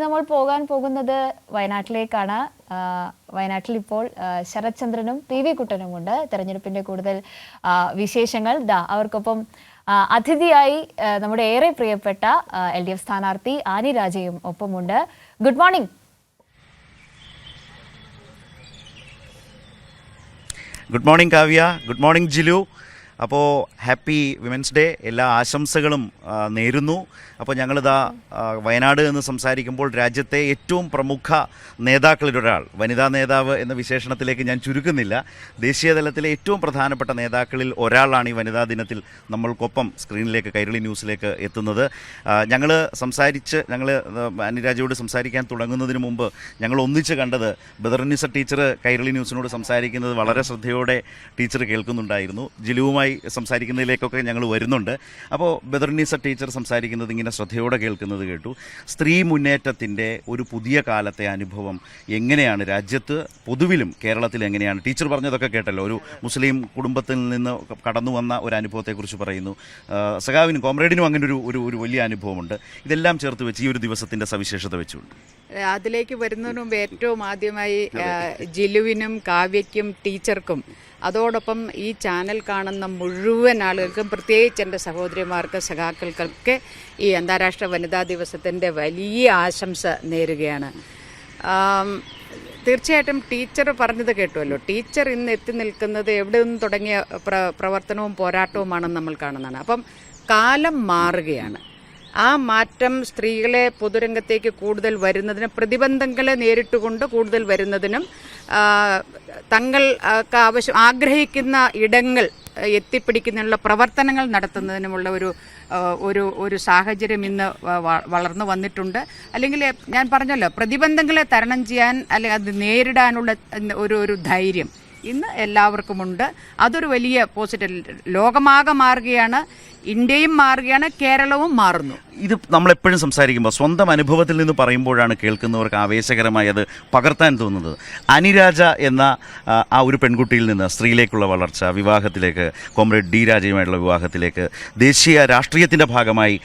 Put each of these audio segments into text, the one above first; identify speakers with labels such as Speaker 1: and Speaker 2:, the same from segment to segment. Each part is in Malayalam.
Speaker 1: നമ്മൾ പോകാൻ പോകുന്നത് വയനാട്ടിലേക്കാണ്. വയനാട്ടിൽ ഇപ്പോൾ ശരത്ചന്ദ്രനും PV കുട്ടനുമുണ്ട്. തെരഞ്ഞെടുപ്പിന്റെ കൂടുതൽ വിശേഷങ്ങൾ അവർക്കൊപ്പം അതിഥിയായി നമ്മുടെ ഏറെ പ്രിയപ്പെട്ട LDF സ്ഥാനാർത്ഥി ആനി രാജയും ഒപ്പമുണ്ട്. Good morning.
Speaker 2: Good morning Kavya. Good morning Jilu. അപ്പോൾ ഹാപ്പി വിമൻസ് ഡേ, എല്ലാ ആശംസകളും നേരുന്നു. അപ്പോൾ ഞങ്ങളിതാ വയനാട് എന്ന് സംസാരിക്കുമ്പോൾ രാജ്യത്തെ ഏറ്റവും പ്രമുഖ നേതാക്കളിലൊരാൾ, വനിതാ നേതാവ് എന്ന വിശേഷണത്തിലേക്ക് ഞാൻ ചുരുക്കുന്നില്ല, ദേശീയ തലത്തിലെ ഏറ്റവും പ്രധാനപ്പെട്ട നേതാക്കളിൽ ഒരാളാണ് ഈ വനിതാ ദിനത്തിൽ നമ്മൾക്കൊപ്പം സ്ക്രീനിലേക്ക്, കൈരളി ന്യൂസിലേക്ക് എത്തുന്നത്. ഞങ്ങൾ അനിരാജയോട് സംസാരിക്കാൻ തുടങ്ങുന്നതിന് മുമ്പ് ഞങ്ങൾ ഒന്നിച്ച് കണ്ടത് ബദറുന്നിസ ടീച്ചർ കൈരളി ന്യൂസിനോട് സംസാരിക്കുന്നത് വളരെ ശ്രദ്ധയോടെ ടീച്ചർ കേൾക്കുന്നുണ്ടായിരുന്നു. ജിലുവുമായി സംസാരിക്കുന്നതിലേക്കൊക്കെ ഞങ്ങൾ വരുന്നുണ്ട്. അപ്പോൾ ബദറുന്നിസ ടീച്ചർ സംസാരിക്കുന്നത് ഇങ്ങനെ ശ്രദ്ധയോടെ കേൾക്കുന്നത് കേട്ടു. സ്ത്രീ മുന്നേറ്റത്തിൻ്റെ ഒരു പുതിയ കാലത്തെ അനുഭവം എങ്ങനെയാണ് രാജ്യത്ത് പൊതുവിലും കേരളത്തിൽ എങ്ങനെയാണ്? ടീച്ചർ പറഞ്ഞതൊക്കെ കേട്ടല്ലോ. ഒരു മുസ്ലിം കുടുംബത്തിൽ നിന്ന് കടന്നു വന്ന ഒരു അനുഭവത്തെക്കുറിച്ച് പറയുന്നു. സഖാവിനും കോമ്രേഡിനും അങ്ങനെ ഒരു വലിയ അനുഭവമുണ്ട്. ഇതെല്ലാം ചേർത്ത് വെച്ച് ഈ ഒരു ദിവസത്തിൻ്റെ സവിശേഷത വെച്ചുകൊണ്ട്
Speaker 3: അതിലേക്ക് വരുന്നതിന് മുമ്പ് ഏറ്റവും ആദ്യമായി ജിലുവിനും കാവ്യയ്ക്കും ടീച്ചർക്കും അതോടൊപ്പം ഈ ചാനൽ കാണുന്ന മുഴുവൻ ആളുകൾക്കും, പ്രത്യേകിച്ച് എൻ്റെ സഹോദരിമാർക്ക്, സഖാക്കൾക്കൊക്കെ ഈ അന്താരാഷ്ട്ര വനിതാ ദിവസത്തിൻ്റെ വലിയ ആശംസ നേരുകയാണ്. തീർച്ചയായിട്ടും ടീച്ചർ പറഞ്ഞത് കേട്ടുമല്ലോ. ടീച്ചർ ഇന്ന് എത്തി നിൽക്കുന്നത് എവിടെ നിന്ന് തുടങ്ങിയ പ്രവർത്തനവും പോരാട്ടവുമാണെന്ന് നമ്മൾ കാണുന്നതാണ്. അപ്പം കാലം മാറുകയാണ്. ആ മാറ്റം സ്ത്രീകളെ പൊതുരംഗത്തേക്ക് കൂടുതൽ വരുന്നതിനും പ്രതിബന്ധങ്ങളെ നേരിട്ടുകൊണ്ട് കൂടുതൽ വരുന്നതിനും തങ്ങൾക്ക് ആഗ്രഹിക്കുന്ന ഇടങ്ങൾ എത്തിപ്പിടിക്കുന്നതിനുള്ള പ്രവർത്തനങ്ങൾ നടത്തുന്നതിനുമുള്ള ഒരു സാഹചര്യം ഇന്ന് വളർന്നു വന്നിട്ടുണ്ട്. അല്ലെങ്കിൽ ഞാൻ പറഞ്ഞല്ലോ, പ്രതിബന്ധങ്ങളെ തരണം ചെയ്യാൻ അല്ലെങ്കിൽ അത് നേരിടാനുള്ള ഒരു ധൈര്യം ഇന്ന് എല്ലാവർക്കുമുണ്ട്. അതൊരു വലിയ പോസിറ്റീവ്. ലോകമാകെ മാറുകയാണ്, ഇന്ത്യയും മാറുകയാണ്, കേരളവും മാറുന്നു.
Speaker 2: ഇത് നമ്മളെപ്പോഴും സംസാരിക്കുമ്പോൾ സ്വന്തം അനുഭവത്തിൽ നിന്ന് പറയുമ്പോഴാണ് കേൾക്കുന്നവർക്ക് ആവേശകരമായി അത് പകർത്താൻ തോന്നുന്നത്. അനിരാജ എന്ന ആ ഒരു പെൺകുട്ടിയിൽ നിന്ന് സ്ത്രീയിലേക്കുള്ള വളർച്ച, വിവാഹത്തിലേക്ക്, കോമ്രേഡ് D രാജയുമായിട്ടുള്ള വിവാഹത്തിലേക്ക്, ദേശീയ രാഷ്ട്രീയത്തിൻ്റെ ഭാഗമായി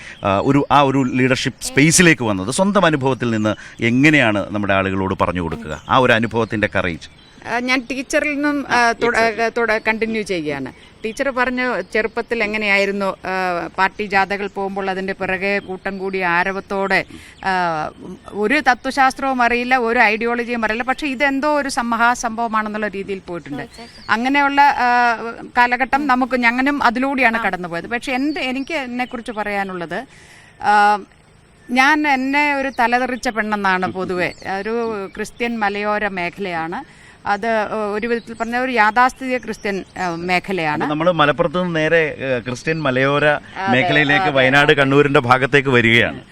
Speaker 2: ഒരു ലീഡർഷിപ്പ് സ്പേസിലേക്ക് വന്നത് സ്വന്തം അനുഭവത്തിൽ നിന്ന് എങ്ങനെയാണ് നമ്മുടെ ആളുകളോട് പറഞ്ഞു കൊടുക്കുക? ആ ഒരു അനുഭവത്തിൻ്റെ കറേജ്
Speaker 3: ഞാൻ ടീച്ചറിൽ നിന്നും കണ്ടിന്യൂ ചെയ്യുകയാണ്. ടീച്ചർ പറഞ്ഞു, ചെറുപ്പത്തിൽ എങ്ങനെയായിരുന്നു പാർട്ടി ജാഥകൾ പോകുമ്പോൾ അതിൻ്റെ പിറകെ കൂട്ടം കൂടി ആരവത്തോടെ, ഒരു തത്വശാസ്ത്രവും അറിയില്ല, ഒരു ഐഡിയോളജിയും അറിയില്ല, പക്ഷേ ഇതെന്തോ ഒരു മഹാസംഭവമാണെന്നുള്ള രീതിയിൽ പോയിട്ടുണ്ട്. അങ്ങനെയുള്ള കാലഘട്ടം ഞങ്ങളും അതിലൂടെയാണ് കടന്നുപോയത്. പക്ഷേ എനിക്ക് എന്നെക്കുറിച്ച് പറയാനുള്ളത്, എന്നെ ഒരു തലതെറിച്ച പെണ്ണെന്നാണ് പൊതുവെ. ഒരു ക്രിസ്ത്യൻ മലയോര മേഖലയാണ് അത്. ഒരു വിധത്തിൽ പറഞ്ഞ ഒരു യാഥാസ്ഥിതിക ക്രിസ്ത്യൻ മേഖലയാണ്.
Speaker 2: നമ്മൾ മലപ്പുറത്ത് നിന്ന് നേരെ ക്രിസ്ത്യൻ മലയോര മേഖലയിലേക്ക്, വയനാട് കണ്ണൂരിന്റെ ഭാഗത്തേക്ക് വരികയാണ്.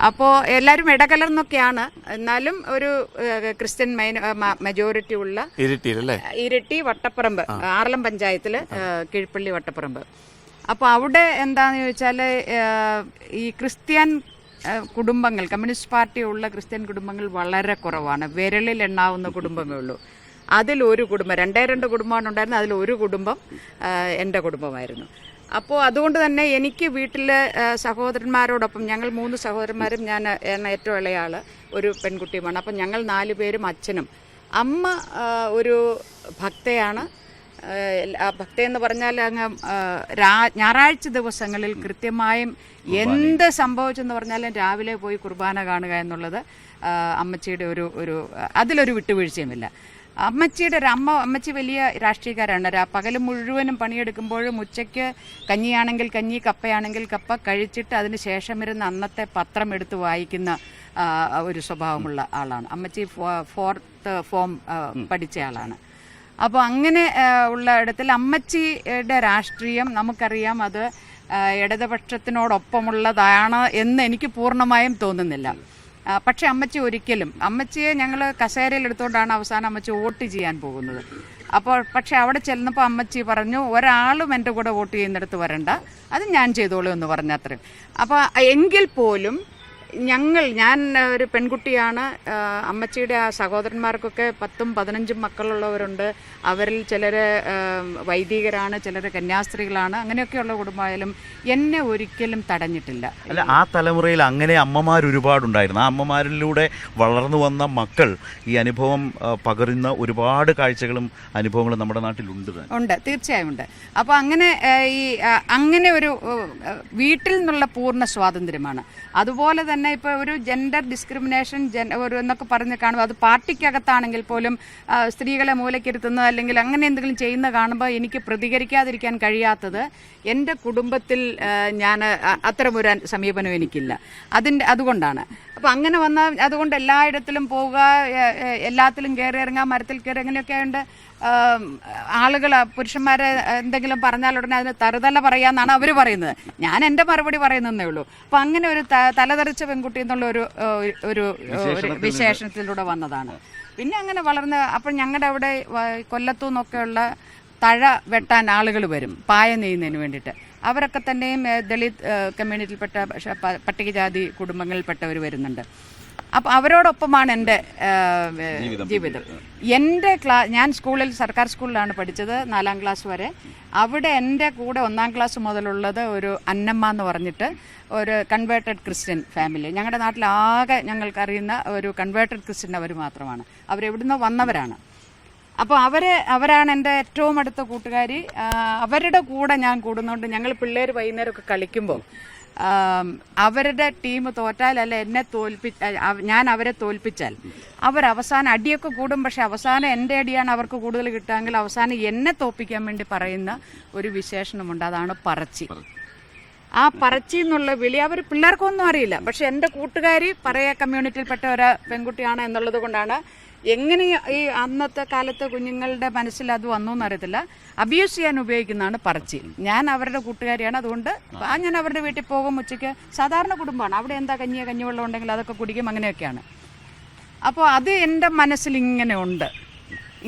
Speaker 3: അപ്പോൾ എല്ലാവരും ഇടകലർന്നൊക്കെയാണ്, എന്നാലും ഒരു ക്രിസ്ത്യൻ മെജോറിറ്റി ഉള്ള ഇരിട്ടി വട്ടപ്പറമ്പ്, ആറളം പഞ്ചായത്തില് കീഴ്പള്ളി വട്ടപ്പറമ്പ്. അപ്പോൾ അവിടെ എന്താന്ന് ചോദിച്ചാൽ ഈ ക്രിസ്ത്യൻ കുടുംബങ്ങൾ, കമ്മ്യൂണിസ്റ്റ് പാർട്ടി ഉള്ള ക്രിസ്ത്യൻ കുടുംബങ്ങൾ വളരെ കുറവാണ്. വിരലിൽ എണ്ണാവുന്ന കുടുംബമേ ഉള്ളൂ. അതിലൊരു കുടുംബം, 2 കുടുംബമാണ് ഉണ്ടായിരുന്നത്. അതിലൊരു കുടുംബം എൻ്റെ കുടുംബമായിരുന്നു. അപ്പോൾ അതുകൊണ്ട് തന്നെ എനിക്ക് വീട്ടിലെ സഹോദരന്മാരോടൊപ്പം, ഞങ്ങൾ 3 സഹോദരന്മാരും ഞാൻ ഏറ്റവും ഇളയാൾ, ഒരു പെൺകുട്ടിയുമാണ്. അപ്പം ഞങ്ങൾ 4 പേരും അച്ഛനും. അമ്മ ഒരു ഭക്തയാണ്. ഭക്തയെന്ന് പറഞ്ഞാൽ അങ്ങ് ഞായറാഴ്ച ദിവസങ്ങളിൽ കൃത്യമായും എന്ത് സംഭവിച്ചെന്ന് പറഞ്ഞാലും രാവിലെ പോയി കുർബാന കാണുക എന്നുള്ളത് അമ്മച്ചിയുടെ അതിലൊരു വിട്ടുവീഴ്ചയുമില്ല. അമ്മച്ചി വലിയ രാഷ്ട്രീയക്കാരാണ്. പകൽ മുഴുവനും പണിയെടുക്കുമ്പോഴും ഉച്ചയ്ക്ക് കഞ്ഞിയാണെങ്കിൽ കഞ്ഞി, കപ്പയാണെങ്കിൽ കപ്പ കഴിച്ചിട്ട് അതിന് ശേഷം വരുന്ന അന്നത്തെ പത്രം എടുത്ത് വായിക്കുന്ന ഒരു സ്വഭാവമുള്ള ആളാണ്. അമ്മച്ചി 4th ഫോം പഠിച്ച ആളാണ്. അപ്പോൾ അങ്ങനെ ഉള്ള ഇടത്തിൽ അമ്മച്ചിയുടെ രാഷ്ട്രീയം നമുക്കറിയാം, അത് ഇടതുപക്ഷത്തിനോടൊപ്പമുള്ളതാണ് എന്ന് എനിക്ക് പൂർണ്ണമായും തോന്നുന്നില്ല. പക്ഷേ അമ്മച്ചിയെ ഞങ്ങൾ കസേരയിൽ എടുത്തുകൊണ്ടാണ് അവസാനം അമ്മച്ചി വോട്ട് ചെയ്യാൻ പോകുന്നത്. പക്ഷെ അവിടെ ചെന്നപ്പോൾ അമ്മച്ചി പറഞ്ഞു, ഒരാളും എൻ്റെ കൂടെ വോട്ട് ചെയ്യുന്നിടത്ത് വരണ്ട, അത് ഞാൻ ചെയ്തോളൂ എന്ന് പറഞ്ഞത്രയും. അപ്പോൾ എങ്കിൽ പോലും ഞാൻ ഒരു പെൺകുട്ടിയാണ്. അമ്മച്ചിയുടെ ആ സഹോദരന്മാർക്കൊക്കെ 10ഉം 15ഉം മക്കളുള്ളവരുണ്ട്. അവരിൽ ചിലർ വൈദികരാണ്, ചിലർ കന്യാസ്ത്രീകളാണ്. അങ്ങനെയൊക്കെയുള്ള കുടുംബമായാലും എന്നെ ഒരിക്കലും തടഞ്ഞിട്ടില്ല.
Speaker 2: അല്ല, ആ തലമുറയിൽ അങ്ങനെ അമ്മമാർ ഒരുപാടുണ്ടായിരുന്നു. ആ അമ്മമാരിലൂടെ വളർന്നു വന്ന മക്കൾ ഈ അനുഭവം പകരുന്ന ഒരുപാട് കാഴ്ചകളും അനുഭവങ്ങളും നമ്മുടെ നാട്ടിലുണ്ട്.
Speaker 3: ഉണ്ട്, തീർച്ചയായും ഉണ്ട്. അപ്പോൾ അങ്ങനെ ഒരു വീട്ടിൽ നിന്നുള്ള പൂർണ്ണ സ്വാതന്ത്ര്യമാണ്. അതുപോലെ തന്നെ ഇപ്പോൾ ഒരു ജെൻഡർ ഡിസ്ക്രിമിനേഷൻ ഒരു എന്നൊക്കെ പറഞ്ഞ് കാണുമ്പോൾ അത് പാർട്ടിക്കകത്താണെങ്കിൽ പോലും സ്ത്രീകളെ മൂലക്കിരുത്തുന്നത് അല്ലെങ്കിൽ അങ്ങനെ എന്തെങ്കിലും ചെയ്യുന്ന കാണുമ്പോൾ എനിക്ക് പ്രതികരിക്കാതിരിക്കാൻ കഴിയാത്തത് എൻ്റെ കുടുംബത്തിൽ ഞാൻ അത്തരമൊരു സമീപനം എനിക്കില്ല. അതുകൊണ്ടാണ്. അപ്പോൾ അങ്ങനെ വന്നാൽ അതുകൊണ്ട് എല്ലായിടത്തിലും പോവുക, എല്ലാത്തിലും കയറി ഇറങ്ങുക, മരത്തിൽ കയറി അങ്ങനെയൊക്കെ ഉണ്ട്. ആളുകൾ പുരുഷന്മാരെ എന്തെങ്കിലും പറഞ്ഞാൽ ഉടനെ അതിന് തറുതല പറയാന്നാണ് അവർ പറയുന്നത്. ഞാൻ എൻ്റെ മറുപടി പറയുന്നതേ ഉള്ളൂ. അപ്പം അങ്ങനെ ഒരു തലതെറിച്ച പെൺകുട്ടി എന്നുള്ള ഒരു വിശേഷണത്തിലൂടെ വന്നതാണ്. പിന്നെ അങ്ങനെ വളർന്ന് അപ്പോൾ ഞങ്ങളുടെ അവിടെ കൊല്ലത്തു നിന്നൊക്കെയുള്ള തഴ വെട്ടാൻ ആളുകൾ വരും പായ നെയ്യുന്നതിന് വേണ്ടിയിട്ട്. അവരൊക്കെ തന്നെയും ദളിത് കമ്മ്യൂണിറ്റിയിൽപ്പെട്ട പട്ടികജാതി കുടുംബങ്ങളിൽപ്പെട്ടവർ വരുന്നുണ്ട്. അപ്പം അവരോടൊപ്പമാണ് എൻ്റെ ജീവിതം. ഞാൻ സർക്കാർ സ്കൂളിലാണ് പഠിച്ചത് 4ാം ക്ലാസ് വരെ. അവിടെ എൻ്റെ കൂടെ 1ാം ക്ലാസ് മുതലുള്ളത് ഒരു അന്നമ്മ എന്ന് പറഞ്ഞിട്ട് ഒരു കൺവേർട്ടഡ് ക്രിസ്ത്യൻ ഫാമിലി. ഞങ്ങളുടെ നാട്ടിലാകെ ഞങ്ങൾക്കറിയുന്ന ഒരു കൺവേർട്ടഡ് ക്രിസ്ത്യൻ അവർ മാത്രമാണ്. അവരെവിടുന്ന് വന്നവരാണ്. അപ്പോൾ അവരാണ് എൻ്റെ ഏറ്റവും അടുത്ത കൂട്ടുകാരി. അവരുടെ കൂടെ ഞാൻ കൂടുന്നതുകൊണ്ട് ഞങ്ങൾ പിള്ളേർ വൈകുന്നേരമൊക്കെ കളിക്കുമ്പോൾ അവരുടെ ടീം തോറ്റാൽ അല്ല ഞാൻ അവരെ തോൽപ്പിച്ചാൽ അവരവസാനം അടിയൊക്കെ കൂടും. പക്ഷെ അവസാനം എൻ്റെ അടിയാണ് അവർക്ക് കൂടുതൽ കിട്ടുകയെങ്കിൽ അവസാനം എന്നെ തോൽപ്പിക്കാൻ വേണ്ടി പറയുന്ന ഒരു വിശേഷണമുണ്ട്. അതാണ് പറച്ചി. ആ പറച്ചി എന്നുള്ള വിളി പിള്ളേർക്കൊന്നും അറിയില്ല. പക്ഷെ എൻ്റെ കൂട്ടുകാരി പറയ കമ്മ്യൂണിറ്റിയിൽപ്പെട്ട ഒരു പെൺകുട്ടിയാണ് എന്നുള്ളത് കൊണ്ടാണ് എങ്ങനെ ഈ അന്നത്തെ കാലത്ത് കുഞ്ഞുങ്ങളുടെ മനസ്സിൽ അത് വന്നു എന്നറിയത്തില്ല. അബ്യൂസ് ചെയ്യാൻ ഉപയോഗിക്കുന്നതാണ് പറച്ചി. ഞാൻ അവരുടെ കൂട്ടുകാരിയാണ്. അതുകൊണ്ട് ഞാൻ അവരുടെ വീട്ടിൽ പോകും. ഉച്ചയ്ക്ക് സാധാരണ കുടുംബമാണ്. അവിടെ എന്താ കഞ്ഞിവെള്ളം ഉണ്ടെങ്കിൽ അതൊക്കെ കുടിക്കും. അങ്ങനെയൊക്കെയാണ്. അപ്പോൾ അത് എൻ്റെ മനസ്സിൽ ഇങ്ങനെ ഉണ്ട്.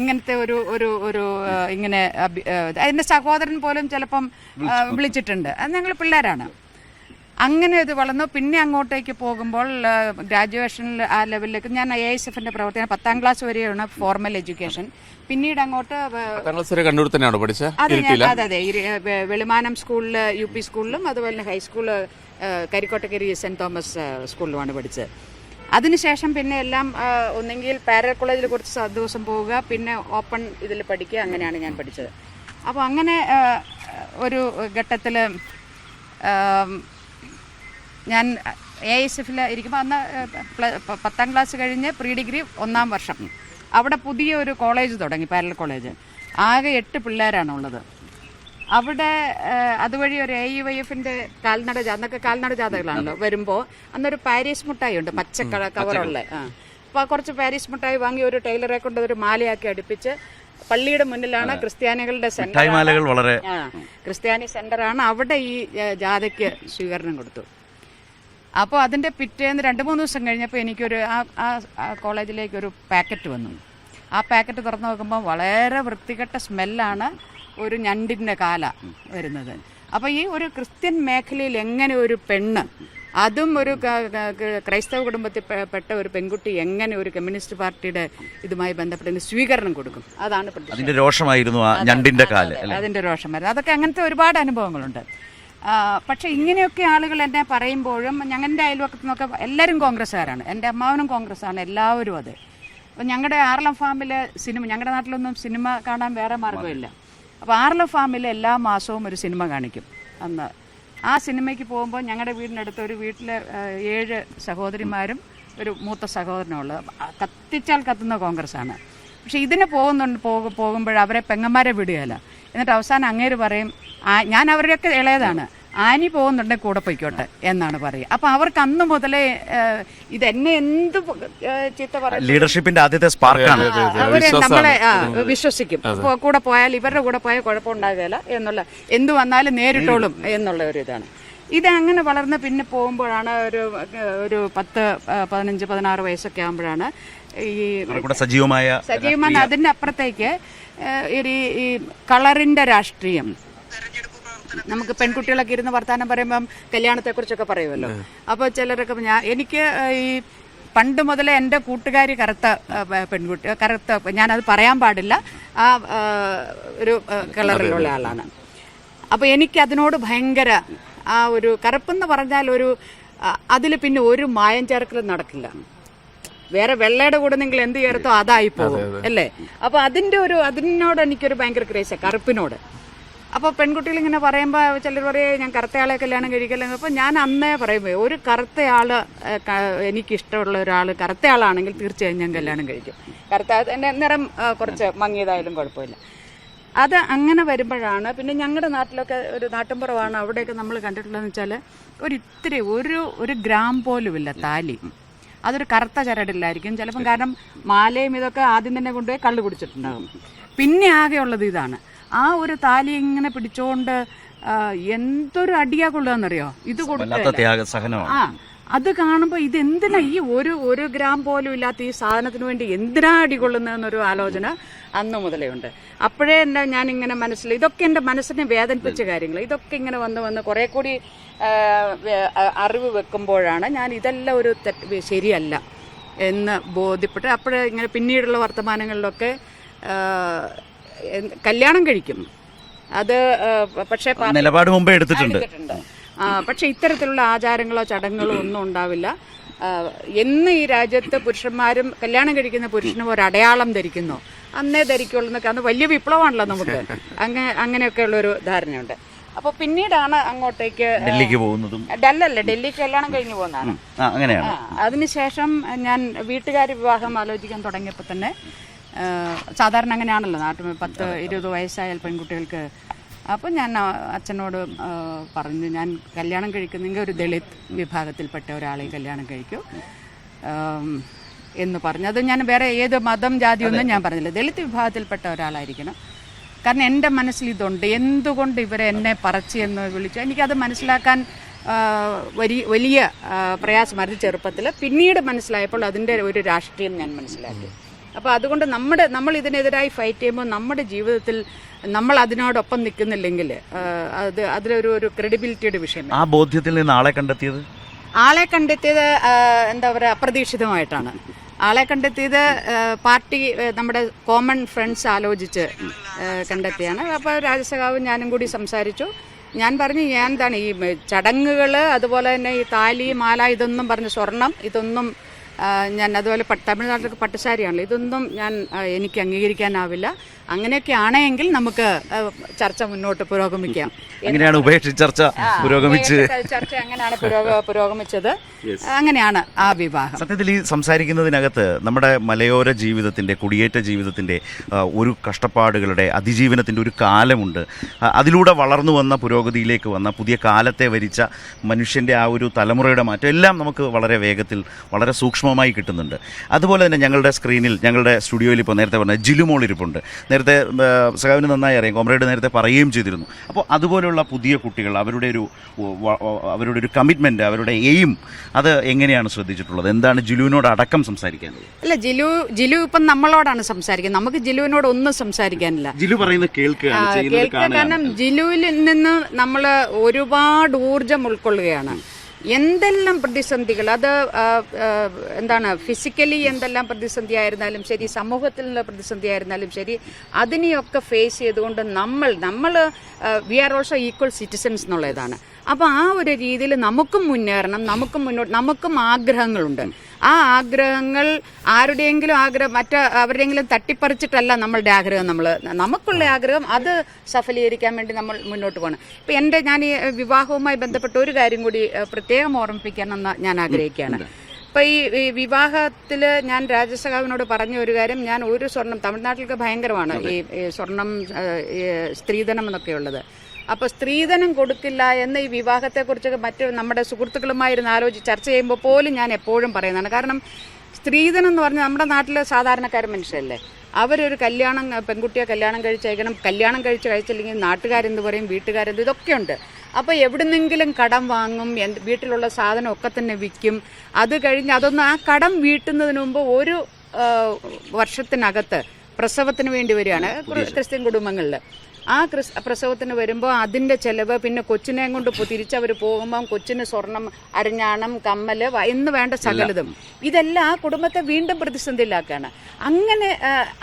Speaker 3: ഇങ്ങനത്തെ ഒരു ഇങ്ങനെ എൻ്റെ സഹോദരൻ പോലും ചിലപ്പം വിളിച്ചിട്ടുണ്ട്. അത് ഞങ്ങൾ പിള്ളേരാണ്. അങ്ങനെ ഇത് വളർന്നു. പിന്നെ അങ്ങോട്ടേക്ക് പോകുമ്പോൾ ഗ്രാജുവേഷനിൽ ആ ലെവലിലേക്ക് ഞാൻ AISFന്റെ പ്രവർത്തനം 10ാം ക്ലാസ് വരെയാണ് ഫോർമൽ എഡ്യൂക്കേഷൻ. പിന്നീട് അങ്ങോട്ട് അതെ വെളിമാനം സ്കൂളിൽ UP സ്കൂളിലും അതുപോലെ തന്നെ ഹൈസ്കൂള് കരിക്കോട്ടക്കരി സെന്റ് തോമസ് സ്കൂളിലുമാണ് പഠിച്ചത്. അതിനുശേഷം പിന്നെ എല്ലാം ഒന്നെങ്കിൽ പാരൽ കോളേജിൽ കുറച്ച് ദിവസം പോവുക, പിന്നെ ഓപ്പൺ ഇതിൽ പഠിക്കുക. അങ്ങനെയാണ് ഞാൻ പഠിച്ചത്. അപ്പോൾ അങ്ങനെ ഒരു ഘട്ടത്തിൽ ഞാൻ AISFൽ ഇരിക്കുമ്പോൾ അന്ന് 10ാം ക്ലാസ് കഴിഞ്ഞ് പ്രീ ഡിഗ്രി 1ാം വർഷം അവിടെ പുതിയൊരു കോളേജ് തുടങ്ങി, പാരൽ കോളേജ്. ആകെ 8 പിള്ളേരാണുള്ളത് അവിടെ. അതുവഴി ഒരു AUYFന്റെ അന്നൊക്കെ കാൽനട ജാഥകളാണല്ലോ വരുമ്പോൾ അന്നൊരു പാരീസ് മുട്ടായി ഉണ്ട്, പച്ച കവറുള്ള. അപ്പോൾ കുറച്ച് പാരീസ് മുട്ടായി വാങ്ങി ഒരു ടൈലറെ കൊണ്ട് ഒരു മാലയാക്കി അടുപ്പിച്ച് പള്ളിയുടെ മുന്നിലാണ് ക്രിസ്ത്യാനികളുടെ സെന്റർ, ക്രിസ്ത്യാനി സെന്ററാണ്. അവിടെ ഈ ജാഥയ്ക്ക് സ്വീകരണം കൊടുത്തു. അപ്പോൾ അതിൻ്റെ പിറ്റേന്ന് 2-3 ദിവസം കഴിഞ്ഞപ്പോൾ എനിക്കൊരു ആ കോളേജിലേക്കൊരു പാക്കറ്റ് വന്നു. ആ പാക്കറ്റ് തുറന്നു നോക്കുമ്പോൾ വളരെ വൃത്തികെട്ട സ്മെല്ലാണ്. ഒരു ഞണ്ടിൻ്റെ കാല വരുന്നത്. അപ്പോൾ ഈ ഒരു ക്രിസ്ത്യൻ മേഖലയിൽ എങ്ങനെ ഒരു പെണ്ണ്, അതും ഒരു ക്രൈസ്തവ കുടുംബത്തിൽ പെട്ട ഒരു പെൺകുട്ടി എങ്ങനെ ഒരു കമ്മ്യൂണിസ്റ്റ് പാർട്ടിയുടെ ഇതുമായി ബന്ധപ്പെട്ട് സ്വീകരണം കൊടുക്കും? അതാണ്
Speaker 2: അതിന്റെ രോഷമായിരുന്നു ഞണ്ടിന്റെ കാല.
Speaker 3: അതിൻ്റെ രോഷമായിരുന്നു. അതൊക്കെ അങ്ങനത്തെ ഒരുപാട് അനുഭവങ്ങളുണ്ട്. പക്ഷേ ഇങ്ങനെയൊക്കെ ആളുകൾ എന്നെ പറയുമ്പോഴും ഞങ്ങളുടെ അയൽവക്കത്തു നിന്നൊക്കെ എല്ലാവരും കോൺഗ്രസ്സുകാരാണ്. എൻ്റെ അമ്മാവനും കോൺഗ്രസ്സാണ്, എല്ലാവരും അത്. അപ്പം ഞങ്ങളുടെ ആർലം ഫാമിൽ ഞങ്ങളുടെ നാട്ടിലൊന്നും സിനിമ കാണാൻ വേറെ മാർഗ്ഗമില്ല. അപ്പോൾ ആർലം ഫാമിൽ എല്ലാ മാസവും ഒരു സിനിമ കാണിക്കും. അന്ന് ആ സിനിമയ്ക്ക് പോകുമ്പോൾ ഞങ്ങളുടെ വീടിനടുത്ത് ഒരു വീട്ടിലെ 7 സഹോദരിമാരും ഒരു മൂത്ത സഹോദരനുള്ളത്. കത്തിച്ചാൽ കത്തുന്ന കോൺഗ്രസ്സാണ്. പക്ഷെ ഇതിന് പോകുമ്പോൾ അവരെ പെങ്ങന്മാരെ വിടുകയല്ല. എന്നിട്ട് അവസാനം അങ്ങേര് പറയും, ഞാൻ അവരുടെയൊക്കെ ഇളയതാണ്, ആനി പോകുന്നുണ്ടെങ്കിൽ കൂടെ പൊയ്ക്കോട്ടെ എന്നാണ് പറയുക. അപ്പം അവർക്ക് അന്ന് മുതലേ ഇതെന്നെ എന്ത് ചീത്ത പറയും,
Speaker 2: ലീഡർഷിപ്പിന്റെ ആദ്യത്തെ സ്പാർക്കാണ്.
Speaker 3: അവര് നമ്മളെ വിശ്വസിക്കും. കൂടെ പോയാൽ ഇവരുടെ കൂടെ പോയാൽ കുഴപ്പമുണ്ടാകുകയില്ല എന്നുള്ള, എന്ത് വന്നാലും നേരിട്ടോളും എന്നുള്ള ഒരു ഇതാണ്. ഇതങ്ങനെ വളർന്ന് പിന്നെ പോകുമ്പോഴാണ് ഒരു 10-15-16 വയസ്സൊക്കെ ആകുമ്പോഴാണ് സജീവമായ അതിൻ്റെ അപ്പുറത്തേക്ക് ഈ കളറിൻ്റെ രാഷ്ട്രീയം, നമുക്ക് പെൺകുട്ടികളൊക്കെ ഇരുന്ന് വർത്താനം പറയുമ്പം കല്യാണത്തെക്കുറിച്ചൊക്കെ പറയുമല്ലോ. അപ്പോൾ ചിലരൊക്കെ എനിക്ക് ഈ പണ്ട് മുതലേ എൻ്റെ കൂട്ടുകാരി കറുത്ത ഞാനത് പറയാൻ പാടില്ല, ആ ഒരു കളറിലുള്ള ആളാണ്. അപ്പോൾ എനിക്ക് അതിനോട് ഭയങ്കര ആ ഒരു കറുപ്പെന്ന് പറഞ്ഞാൽ അതിൽ പിന്നെ ഒരു മായം ചേർക്കലും നടക്കില്ല. വേറെ വെള്ളയുടെ കൂടെ നിങ്ങൾ എന്ത് ചേർത്തോ അതായി പോകും അല്ലേ. അപ്പോൾ അതിനോട് എനിക്കൊരു ഭയങ്കര ക്രേസാണ് കറുപ്പിനോട്. അപ്പോൾ പെൺകുട്ടികൾ ഇങ്ങനെ പറയുമ്പോൾ ചിലർ പറയും ഞാൻ കറുത്തയാളെ കല്യാണം കഴിക്കല്ലേ. അപ്പോൾ ഞാൻ അന്നേ പറയുമ്പോൾ ഒരു കറുത്തയാൾ എനിക്കിഷ്ടമുള്ള ഒരാൾ കറുത്തയാളാണെങ്കിൽ തീർച്ചയായും ഞാൻ കല്യാണം കഴിക്കും. എൻ്റെ നിറം കുറച്ച് മങ്ങിയതായാലും കുഴപ്പമില്ല. അത് അങ്ങനെ വരുമ്പോഴാണ് പിന്നെ ഞങ്ങളുടെ നാട്ടിലൊക്കെ ഒരു നാട്ടിൻപുറമാണ്, അവിടെയൊക്കെ നമ്മൾ കണ്ടിട്ടുള്ളതെന്ന് വെച്ചാൽ ഇത്തിരി ഒരു ഗ്രാം പോലുമില്ല താലി. അതൊരു കറുത്ത ചരടില്ലായിരിക്കും ചിലപ്പം, കാരണം മാലയും ഇതൊക്കെ ആദ്യം തന്നെ കൊണ്ടുപോയി കള്ളു കുടിച്ചിട്ടുണ്ടാകും. പിന്നെ ആകെയുള്ളത് ഇതാണ്. ആ ഒരു താലി ഇങ്ങനെ പിടിച്ചോണ്ട് എന്തൊരു അടിയാ കൊള്ളുകയെന്നറിയോ. ഇത് കൊടുത്ത അത് കാണുമ്പോൾ ഇതെന്തിനാ ഈ ഒരു ഗ്രാം പോലും ഇല്ലാത്ത ഈ സാധനത്തിന് വേണ്ടി എന്തിനാ അടികൊള്ളുന്നതെന്നൊരു ആലോചന അന്ന് മുതലേ ഉണ്ട്. അപ്പോഴേ എന്താ ഞാനിങ്ങനെ ഇതൊക്കെ എൻ്റെ മനസ്സിനെ വേദനിപ്പിച്ച കാര്യങ്ങൾ. ഇതൊക്കെ ഇങ്ങനെ വന്ന് കുറെ കൂടി അറിവ് വെക്കുമ്പോഴാണ് ഞാൻ ഇതെല്ലാം ഒരു ശരിയല്ല എന്ന് ബോധ്യപ്പെട്ട് അപ്പോഴേ ഇങ്ങനെ പിന്നീടുള്ള വർത്തമാനങ്ങളിലൊക്കെ കല്യാണം കഴിക്കും. അത് പക്ഷേ
Speaker 2: നിലപാട് മുമ്പേ എടുത്തിട്ടുണ്ട്.
Speaker 3: പക്ഷെ ഇത്തരത്തിലുള്ള ആചാരങ്ങളോ ചടങ്ങുകളോ ഒന്നും ഉണ്ടാവില്ല. എന്ന് ഈ രാജ്യത്ത് പുരുഷന്മാരും കല്യാണം കഴിക്കുന്ന പുരുഷനും ഒരു അടയാളം ധരിക്കുന്നു അന്നേ ധരിക്കുള്ളൂ എന്നൊക്കെ അന്ന് വലിയ വിപ്ലവമാണല്ലോ നമുക്ക്. അങ്ങനെയൊക്കെയുള്ളൊരു ധാരണയുണ്ട്. അപ്പോൾ പിന്നീടാണ് അങ്ങോട്ടേക്ക്
Speaker 2: ഡൽഹിക്ക് പോകുന്നതും.
Speaker 3: ഡൽഹിക്ക് കല്യാണം കഴിഞ്ഞു പോകുന്നതാണ്. അതിനുശേഷം ഞാൻ വീട്ടുകാർ വിവാഹം ആലോചിക്കാൻ തുടങ്ങിയപ്പോൾ തന്നെ സാധാരണ അങ്ങനെയാണല്ലോ നാട്ടിൽ 10-20 വയസ്സായാൽ പെൺകുട്ടികൾക്ക്. അപ്പോൾ ഞാൻ അച്ഛനോട് പറഞ്ഞു ഞാൻ കല്യാണം കഴിക്കുന്നെങ്കിൽ ഒരു ദളിത് വിഭാഗത്തിൽപ്പെട്ട ഒരാളെ കല്യാണം കഴിക്കൂ എന്ന് പറഞ്ഞു. അത് ഞാൻ വേറെ ഏത് മതം ജാതിയൊന്നും ഞാൻ പറഞ്ഞില്ല, ദളിത് വിഭാഗത്തിൽപ്പെട്ട ഒരാളായിരിക്കണം. കാരണം എൻ്റെ മനസ്സിൽ ഇതുണ്ട്, എന്തുകൊണ്ട് ഇവരെ എന്നെ പറച്ച് എന്ന് വിളിച്ചു. എനിക്കത് മനസ്സിലാക്കാൻ വലിയ പ്രയാസമായിരുന്നു ചെറുപ്പത്തിൽ. പിന്നീട് മനസ്സിലായപ്പോൾ അതിൻ്റെ ഒരു രാഷ്ട്രീയം ഞാൻ മനസ്സിലാക്കി. അപ്പോൾ അതുകൊണ്ട് നമ്മൾ ഇതിനെതിരായി ഫൈറ്റ് ചെയ്യുമ്പോൾ നമ്മുടെ ജീവിതത്തിൽ നമ്മൾ അതിനോടൊപ്പം നിൽക്കുന്നില്ലെങ്കിൽ അതിലൊരു ക്രെഡിബിലിറ്റിയുടെ വിഷയം.
Speaker 2: ആ ബോധ്യത്തിൽ നിന്ന് ആളെ കണ്ടെത്തിയത്
Speaker 3: എന്താ പറയുക, അപ്രതീക്ഷിതമായിട്ടാണ്. ആളെ കണ്ടെത്തിയത് പാർട്ടി നമ്മുടെ കോമൺ ഫ്രണ്ട്സ് ആലോചിച്ച് കണ്ടെത്തിയാണ്. അപ്പോൾ രാജസഖാവും ഞാനും കൂടി സംസാരിച്ചു. ഞാൻ പറഞ്ഞു എന്താണ് ഈ ചടങ്ങുകൾ, അതുപോലെ തന്നെ ഈ താലി മാല ഇതൊന്നും പറഞ്ഞ് സ്വർണം ഇതൊന്നും ഞാൻ അതുപോലെ തമിഴ്നാട്ടിലൊക്കെ പട്ടുസാരിയാണല്ലോ, ഇതൊന്നും എനിക്ക് അംഗീകരിക്കാനാവില്ല. അങ്ങനെയൊക്കെ ആണെങ്കിൽ നമുക്ക് ചർച്ച മുന്നോട്ട് പുരോഗമിക്കാം.
Speaker 2: അങ്ങനെയാണ് ഉപേക്ഷിച്ച് ചർച്ച
Speaker 3: അങ്ങനെയാണ് പുരോഗമിച്ചത്. അങ്ങനെയാണ് ആ വിവാഹം.
Speaker 2: സത്യത്തിൽ ഈ സംസാരിക്കുന്നതിനകത്ത് നമ്മുടെ മലയോര ജീവിതത്തിന്റെ, കുടിയേറ്റ ജീവിതത്തിന്റെ ഒരു കഷ്ടപ്പാടുകളുടെ അതിജീവനത്തിന്റെ ഒരു കാലമുണ്ട്. അതിലൂടെ വളർന്നു വന്ന പുരോഗതിയിലേക്ക് വന്ന പുതിയ കാലത്തെ വരിച്ച മനുഷ്യന്റെ ആ ഒരു തലമുറയുടെ മാറ്റം എല്ലാം നമുക്ക് വളരെ വേഗത്തിൽ വളരെ സൂക്ഷ്മമായി കിട്ടുന്നുണ്ട്. അതുപോലെ തന്നെ ഞങ്ങളുടെ സ്ക്രീനിൽ, ഞങ്ങളുടെ സ്റ്റുഡിയോയിൽ ഇപ്പോൾ നേരത്തെ പറഞ്ഞ ജിലുമോൾ ഇരിപ്പുണ്ട്. നേരത്തെ സഖാവിന് നന്നായി അറിയാം, കോമ്രേഡ് നേരത്തെ പറയുകയും ചെയ്തിരുന്നു. അപ്പോൾ അതുപോലെയുള്ള പുതിയ കുട്ടികൾ അവരുടെ ഒരു കമ്മിറ്റ്മെൻറ്റ്, അവരുടെ എയിം, അത് എങ്ങനെയാണ് ശ്രദ്ധിച്ചിട്ടുള്ളത്? എന്താണ് ജിലുവിനോട് അടക്കം സംസാരിക്കാനുള്ളത്?
Speaker 3: അല്ല, ജിലു ഇപ്പം നമ്മളോടാണ് സംസാരിക്കുന്നത്. നമുക്ക് ജിലുവിനോട് ഒന്നും സംസാരിക്കാനില്ല.
Speaker 2: ജിലു പറയുന്നത് കേൾക്കുക.
Speaker 3: കാരണം ജിലുവിൽ നിന്ന് നമ്മൾ ഒരുപാട് ഊർജം ഉൾക്കൊള്ളുകയാണ്. എന്തെല്ലാം പ്രതിസന്ധികൾ, അത് എന്താണ് ഫിസിക്കലി എന്തെല്ലാം പ്രതിസന്ധി ആയിരുന്നാലും ശരി, സമൂഹത്തിലുള്ള പ്രതിസന്ധി ആയിരുന്നാലും ശരി, അതിനെയൊക്കെ ഫേസ് ചെയ്തുകൊണ്ട് നമ്മൾ we are also equal citizens എന്നുള്ളതാണ്. അപ്പോൾ ആ ഒരു രീതിയിൽ നമുക്കും മുന്നേറണം, നമുക്കും ആഗ്രഹങ്ങളുണ്ട്. ആ ആഗ്രഹങ്ങൾ ആരുടെയെങ്കിലും അവരുടെയെങ്കിലും തട്ടിപ്പറിച്ചിട്ടല്ല നമ്മളുടെ ആഗ്രഹം. നമുക്കുള്ള ആഗ്രഹം അത് സഫലീകരിക്കാൻ വേണ്ടി നമ്മൾ മുന്നോട്ട് പോകണം. ഇപ്പം ഞാൻ ഈ വിവാഹവുമായി ബന്ധപ്പെട്ട ഒരു കാര്യം കൂടി പ്രത്യേകം ഓർമ്മിപ്പിക്കാനെന്ന് ഞാൻ ആഗ്രഹിക്കുകയാണ്. ഇപ്പം ഈ വിവാഹത്തിൽ ഞാൻ രാജസഖാവിനോട് പറഞ്ഞ ഒരു കാര്യം, ഞാൻ ഒരു സ്വർണം, തമിഴ്നാട്ടിലൊക്കെ ഭയങ്കരമാണ് ഈ സ്വർണം, സ്ത്രീധനം എന്നൊക്കെ ഉള്ളത്. അപ്പോൾ സ്ത്രീധനം കൊടുക്കില്ല എന്ന് ഈ വിവാഹത്തെക്കുറിച്ചൊക്കെ മറ്റ് നമ്മുടെ സുഹൃത്തുക്കളുമായിരുന്ന് ആലോചിച്ച് ചർച്ച ചെയ്യുമ്പോൾ പോലും ഞാൻ എപ്പോഴും പറയുന്നതാണ്. കാരണം സ്ത്രീധനം എന്ന് പറഞ്ഞാൽ നമ്മുടെ നാട്ടിലെ സാധാരണക്കാരൻ മനുഷ്യരല്ലേ, അവരൊരു പെൺകുട്ടിയെ കല്യാണം കഴിച്ചയക്കണം. കല്യാണം കഴിച്ചില്ലെങ്കിൽ നാട്ടുകാരെന്ത് പറയും, വീട്ടുകാരെന്ത്, ഇതൊക്കെയുണ്ട്. അപ്പോൾ എവിടുന്നെങ്കിലും കടം വാങ്ങും, വീട്ടിലുള്ള സാധനം ഒക്കെ തന്നെ വിൽക്കും. അത് കഴിഞ്ഞ് ആ കടം വീട്ടുന്നതിന് മുമ്പ് ഒരു വർഷത്തിനകത്ത് പ്രസവത്തിന് വേണ്ടി വരികയാണ് ക്രിസ്ത്യൻ കുടുംബങ്ങളിൽ. ആ പ്രസവത്തിന് വരുമ്പോൾ അതിൻ്റെ ചിലവ്, പിന്നെ കൊച്ചിനെയും കൊണ്ട് തിരിച്ചവർ പോകുമ്പം കൊച്ചിന് സ്വർണം, അരഞ്ഞാണം, കമ്മൽ എന്ന് വേണ്ട സകലതും, ഇതെല്ലാം ആ കുടുംബത്തെ വീണ്ടും പ്രതിസന്ധിയിലാക്കുകയാണ്. അങ്ങനെ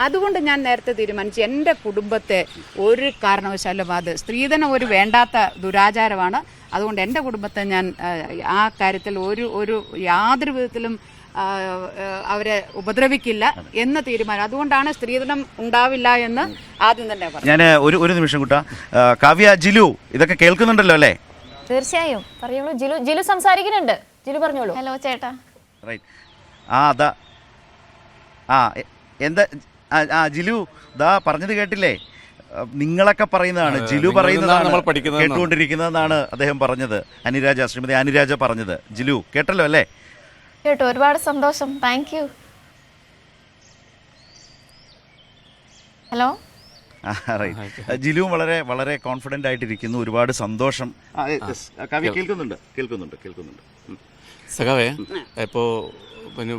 Speaker 3: അതുകൊണ്ട് ഞാൻ നേരത്തെ തീരുമാനിച്ചു, എൻ്റെ കുടുംബത്തെ ഒരു കാരണവശാലും അത് സ്ത്രീധനം ഒരു വേണ്ടാത്ത ദുരാചാരമാണ്. അതുകൊണ്ട് എൻ്റെ കുടുംബത്തെ ഞാൻ ആ കാര്യത്തിൽ ഒരു യാതൊരു വിധത്തിലും അവരെ ഉപദ്രവിക്കില്ല എന്ന തീരുമാനം. അതുകൊണ്ടാണ് സ്ത്രീധനം ഉണ്ടാവില്ല എന്ന് ആദ്യം തന്നെ പറഞ്ഞു.
Speaker 2: ഞാൻ ഒരു നിമിഷം കുട്ടാ, കാവ്യ, ജിലു ഇതൊക്കെ കേൾക്കുന്നുണ്ടല്ലോ അല്ലേ?
Speaker 1: തീർച്ചയായും പറഞ്ഞോളൂ. ജിലു സംസാരിക്കുന്നുണ്ട്. ജിലു പറഞ്ഞോളൂ. ഹലോ ചേട്ടാ.
Speaker 2: റൈറ്റ്. അതാ എന്താ ജിലു ദാ പറഞ്ഞത് കേട്ടില്ലേ? നിങ്ങളൊക്കെ പറയുന്നതാണ്, ജിലു പറയുന്നതാണ് കേട്ടുകൊണ്ടിരിക്കുന്നതെന്നാണ് അദ്ദേഹം പറഞ്ഞത്. ശ്രീമതി അനുരാജ പറഞ്ഞത്. ജിലു കേട്ടല്ലോ അല്ലേ?
Speaker 1: കേട്ടോ, ഒരുപാട് സന്തോഷം. Thank you. ഹലോ.
Speaker 2: ജിലു വളരെ വളരെ കോൺഫിഡന്റ് ആയിട്ടിരിക്കുന്നു. ഒരുപാട് സന്തോഷം. കേൾക്കുന്നുണ്ട്.
Speaker 4: സഖാവേ, ഇപ്പോൾ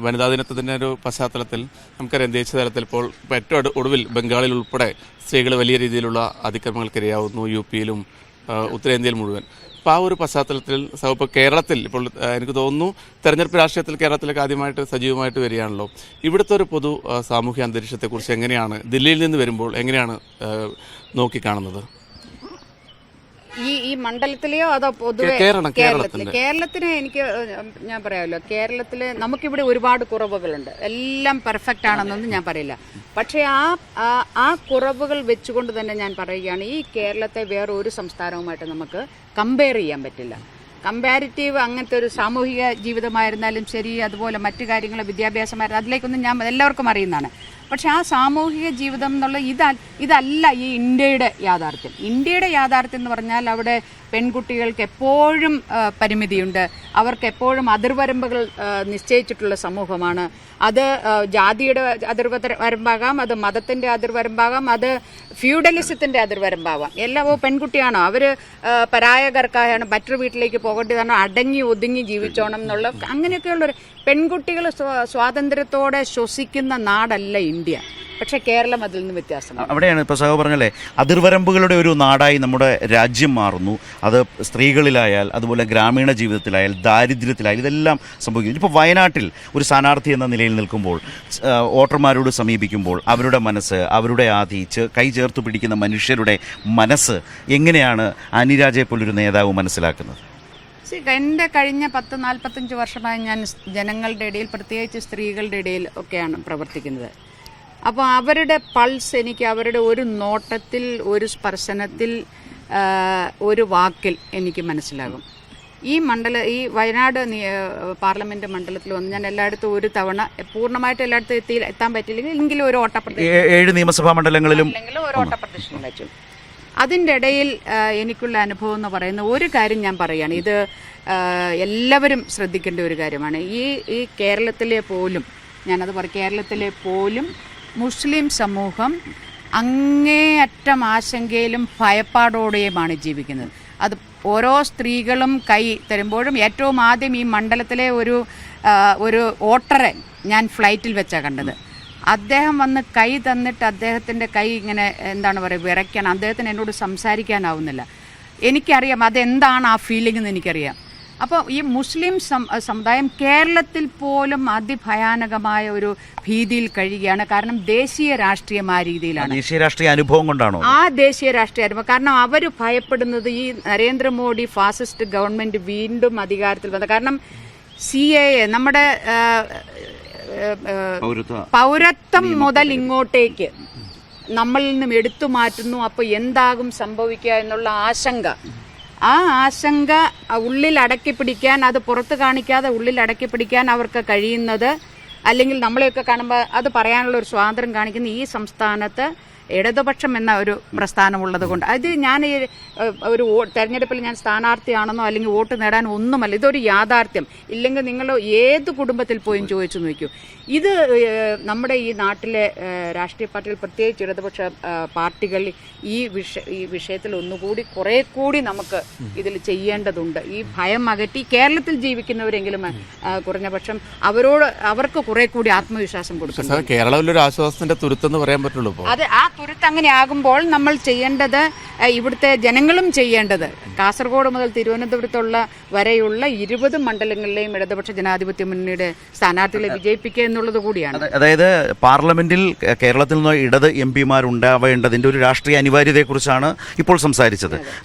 Speaker 4: വനിതാ ദിനത്തിൻ്റെ ഒരു പശ്ചാത്തലത്തിൽ നമുക്കറിയാം, ദേശീയ തലത്തിൽ ഇപ്പോൾ ഏറ്റവും ഒടുവിൽ ബംഗാളിൽ ഉൾപ്പെടെ സ്ത്രീകൾ വലിയ രീതിയിലുള്ള അതിക്രമങ്ങൾക്കിരയാവുന്നു, യു.പിയിലും ഉത്തരേന്ത്യയിൽ മുഴുവൻ. അപ്പോൾ ആ ഒരു പശ്ചാത്തലത്തിൽ ഇപ്പോൾ കേരളത്തിൽ ഇപ്പോൾ എനിക്ക് തോന്നുന്നു തെരഞ്ഞെടുപ്പ് രാഷ്ട്രീയത്തിൽ കേരളത്തിലേക്ക് ആദ്യമായിട്ട് സജീവമായിട്ട് വരികയാണല്ലോ. ഇവിടുത്തെ ഒരു പൊതു സാമൂഹ്യ അന്തരീക്ഷത്തെക്കുറിച്ച് എങ്ങനെയാണ്, ദില്ലിയിൽ നിന്ന് വരുമ്പോൾ എങ്ങനെയാണ് നോക്കിക്കാണുന്നത്?
Speaker 3: ഈ മണ്ഡലത്തിലെയോ അതോ പൊതുവെ കേരളത്തിന് എനിക്ക് ഞാൻ പറയാമല്ലോ, കേരളത്തില് നമുക്കിവിടെ ഒരുപാട് കുറവുകളുണ്ട്. എല്ലാം പെർഫെക്റ്റ് ആണെന്നൊന്നും ഞാൻ പറയില്ല. പക്ഷേ ആ കുറവുകൾ വെച്ചുകൊണ്ട് തന്നെ ഞാൻ പറയുകയാണ്, ഈ കേരളത്തെ വേറെ ഒരു സംസ്ഥാനവുമായിട്ട് നമുക്ക് കമ്പയർ ചെയ്യാൻ പറ്റില്ല. കമ്പാരിറ്റീവ് അങ്ങനത്തെ ഒരു സാമൂഹിക ജീവിതമായിരുന്നാലും ശരി, അതുപോലെ മറ്റു കാര്യങ്ങൾ, വിദ്യാഭ്യാസമായിരുന്നു, അതിലേക്കൊന്നും ഞാൻ എല്ലാവർക്കും അറിയുന്നതാണ്. പക്ഷെ ആ സാമൂഹിക ജീവിതം എന്നുള്ള ഇതല്ല ഈ ഇന്ത്യയുടെ യാഥാർത്ഥ്യം. ഇന്ത്യയുടെ യാഥാർത്ഥ്യം എന്ന് പറഞ്ഞാൽ അവിടെ പെൺകുട്ടികൾക്ക് എപ്പോഴും പരിമിതിയുണ്ട്, അവർക്ക് എപ്പോഴും അതിർവരമ്പുകൾ നിശ്ചയിച്ചിട്ടുള്ള സമൂഹമാണ്. അത് ജാതിയുടെ അതിർവരമ്പാകാം, അത് മതത്തിൻ്റെ അതിർവരമ്പാകാം, അത് ഫ്യൂഡലിസത്തിൻ്റെ അതിർവരമ്പാവാം. എല്ലാം പെൺകുട്ടിയാണോ, അവർ പരായകർക്കായാണ്, മറ്റൊരു വീട്ടിലേക്ക് പോകേണ്ടതാണോ, അടങ്ങി ഒതുങ്ങി ജീവിച്ചോണം എന്നുള്ള അങ്ങനെയൊക്കെയുള്ളൊരു പെൺകുട്ടികൾ സ്വാതന്ത്ര്യത്തോടെ ശ്വസിക്കുന്ന നാടല്ല ഇന്ത്യ. പക്ഷേ കേരളം അതിൽ നിന്ന് വ്യത്യാസമാണ്.
Speaker 2: അവിടെയാണ് ഇപ്പോൾ സഹോ പറഞ്ഞല്ലേ, അതിർവരമ്പുകളുടെ ഒരു നാടായി നമ്മുടെ രാജ്യം മാറുന്നു. അത് സ്ത്രീകളിലായാൽ, അതുപോലെ ഗ്രാമീണ ജീവിതത്തിലായാൽ, ദാരിദ്ര്യത്തിലായാൽ, ഇതെല്ലാം സംഭവിക്കുന്നു. ഇപ്പോൾ വയനാട്ടിൽ ഒരു സ്ഥാനാർത്ഥി എന്ന നിലയിൽ നിൽക്കുമ്പോൾ, വോട്ടർമാരോട് സമീപിക്കുമ്പോൾ അവരുടെ മനസ്സ്, അവരുടെ കൈ ചേർത്ത് പിടിക്കുന്ന മനുഷ്യരുടെ മനസ്സ് എങ്ങനെയാണ് അനുരാജയെ പോലൊരു നേതാവ് മനസ്സിലാക്കുന്നത്?
Speaker 3: എൻ്റെ കഴിഞ്ഞ 40-45 വർഷമായി ഞാൻ ജനങ്ങളുടെ ഇടയിൽ, പ്രത്യേകിച്ച് സ്ത്രീകളുടെ ഇടയിൽ ഒക്കെയാണ് പ്രവർത്തിക്കുന്നത്. അപ്പോൾ അവരുടെ പൾസ് എനിക്ക് അവരുടെ ഒരു നോട്ടത്തിൽ, ഒരു സ്പർശനത്തിൽ, ഒരു വാക്കിൽ എനിക്ക് മനസ്സിലാകും. ഈ വയനാട് പാർലമെന്റ് മണ്ഡലത്തിൽ വന്ന് ഞാൻ എല്ലായിടത്തും ഒരു തവണ, പൂർണ്ണമായിട്ട് എല്ലായിടത്തും എത്താൻ പറ്റില്ലെങ്കിൽ എങ്കിലും ഒരു ഓട്ടപ്രദർശനം,
Speaker 2: 7 നിയമസഭാ മണ്ഡലങ്ങളിലും
Speaker 3: ഒരു ഓട്ടപ്രദർശനം വെച്ചു. അതിൻ്റെ ഇടയിൽ എനിക്കുള്ള അനുഭവം എന്ന് പറയുന്ന ഒരു കാര്യം ഞാൻ പറയുകയാണ്, ഇത് എല്ലാവരും ശ്രദ്ധിക്കേണ്ട ഒരു കാര്യമാണ്. ഈ കേരളത്തിലെ പോലും, ഞാനത് പറയും, കേരളത്തിലെ പോലും മുസ്ലിം സമൂഹം അങ്ങേയറ്റം ആശങ്കയിലും ഭയപ്പാടോടെയുമാണ് ജീവിക്കുന്നത്. അത് ഓരോ സ്ത്രീകളും കൈ തരുമ്പോഴും, ഏറ്റവും ആദ്യം ഈ മണ്ഡലത്തിലെ ഒരു വോട്ടറെ ഞാൻ ഫ്ലൈറ്റിൽ വെച്ചാണ് കണ്ടത്. അദ്ദേഹം വന്ന് കൈ തന്നിട്ട് അദ്ദേഹത്തിൻ്റെ കൈ ഇങ്ങനെ എന്താണ് പറയുക, വിറയ്ക്കണം. അദ്ദേഹത്തിന് എന്നോട് സംസാരിക്കാനാവുന്നില്ല. എനിക്കറിയാം അതെന്താണ് ആ ഫീലിംഗ് എന്ന് എനിക്കറിയാം. അപ്പോൾ ഈ മുസ്ലിം സമുദായം കേരളത്തിൽ പോലും അതിഭയാനകമായ ഒരു ഭീതിയിൽ കഴിയുകയാണ്. കാരണം ദേശീയ രാഷ്ട്രീയം ആ രീതിയിലാണ്.
Speaker 2: ദേശീയ രാഷ്ട്രീയ അനുഭവം കൊണ്ടാണോ?
Speaker 3: ആ ദേശീയ രാഷ്ട്രീയ അനുഭവം. കാരണം അവർ ഭയപ്പെടുന്നത് ഈ നരേന്ദ്രമോദി ഫാസിസ്റ്റ് ഗവൺമെൻറ് വീണ്ടും അധികാരത്തിൽ വന്നത്. കാരണം CAA നമ്മുടെ പൗരത്വം മുതൽ ഇങ്ങോട്ടേക്ക് നമ്മളിൽ നിന്നും എടുത്തു മാറ്റുന്നു. അപ്പോൾ എന്താകും സംഭവിക്കുക എന്നുള്ള ആശങ്ക, ആ ആശങ്ക ഉള്ളിൽ അടക്കി പിടിക്കാൻ, അത് പുറത്ത് കാണിക്കാതെ ഉള്ളിൽ അടക്കി പിടിക്കാൻ അവർക്ക് കഴിയുന്നത്, അല്ലെങ്കിൽ നമ്മളെയൊക്കെ കാണുമ്പോൾ അത് പറയാനുള്ള ഒരു സ്വാതന്ത്ര്യം കാണിക്കുന്ന ഈ സംസ്ഥാനത്ത് ഇടതുപക്ഷം എന്ന ഒരു പ്രസ്ഥാനമുള്ളത് കൊണ്ട്, അത് ഞാൻ ഒരു തെരഞ്ഞെടുപ്പിൽ ഞാൻ സ്ഥാനാർത്ഥിയാണെന്നോ അല്ലെങ്കിൽ വോട്ട് നേടാൻ ഒന്നുമല്ല, ഇതൊരു യാഥാർത്ഥ്യം. ഇല്ലെങ്കിൽ നിങ്ങൾ ഏത് കുടുംബത്തിൽ പോയും ചോദിച്ചു നോക്കൂ. ഇത് നമ്മുടെ ഈ നാട്ടിലെ രാഷ്ട്രീയ പാർട്ടികൾ, പ്രത്യേകിച്ച് ഇടതുപക്ഷ പാർട്ടികൾ ഈ വിഷയത്തിൽ ഒന്നുകൂടി കുറെ കൂടി നമുക്ക് ഇതിൽ ചെയ്യേണ്ടതുണ്ട്. ഈ ഭയം അകറ്റി കേരളത്തിൽ ജീവിക്കുന്നവരെങ്കിലും കുറഞ്ഞ പക്ഷം അവർക്ക് കുറെ കൂടി ആത്മവിശ്വാസം കൊടുക്കണം.
Speaker 4: കേരളത്തിലൊരു ആശ്വാസത്തിന്റെ തുരുത്തെന്ന് പറയാൻ പറ്റുള്ളൂ.
Speaker 3: അതെ, ആ തുരുത്ത് അങ്ങനെ ആകുമ്പോൾ നമ്മൾ ചെയ്യേണ്ടത്, ഇവിടുത്തെ ജനങ്ങളും ചെയ്യേണ്ടത്, കാസർഗോഡ് മുതൽ തിരുവനന്തപുരത്തുള്ള വരെയുള്ള 20 മണ്ഡലങ്ങളിലെയും ഇടതുപക്ഷ ജനാധിപത്യ മുന്നണിയുടെ സ്ഥാനാർത്ഥികളെ വിജയിപ്പിക്കുക എന്നുള്ളത് കൂടിയാണ്.
Speaker 2: അതായത് പാർലമെന്റിൽ കേരളത്തിൽ നിന്ന് ഇടത് MP-മാരുണ്ടാവേണ്ടതിന്റെ ഒരു രാഷ്ട്രീയ അനിവാര്യതയെക്കുറിച്ചാണ് ഇപ്പോൾ സംസാരിച്ചത്.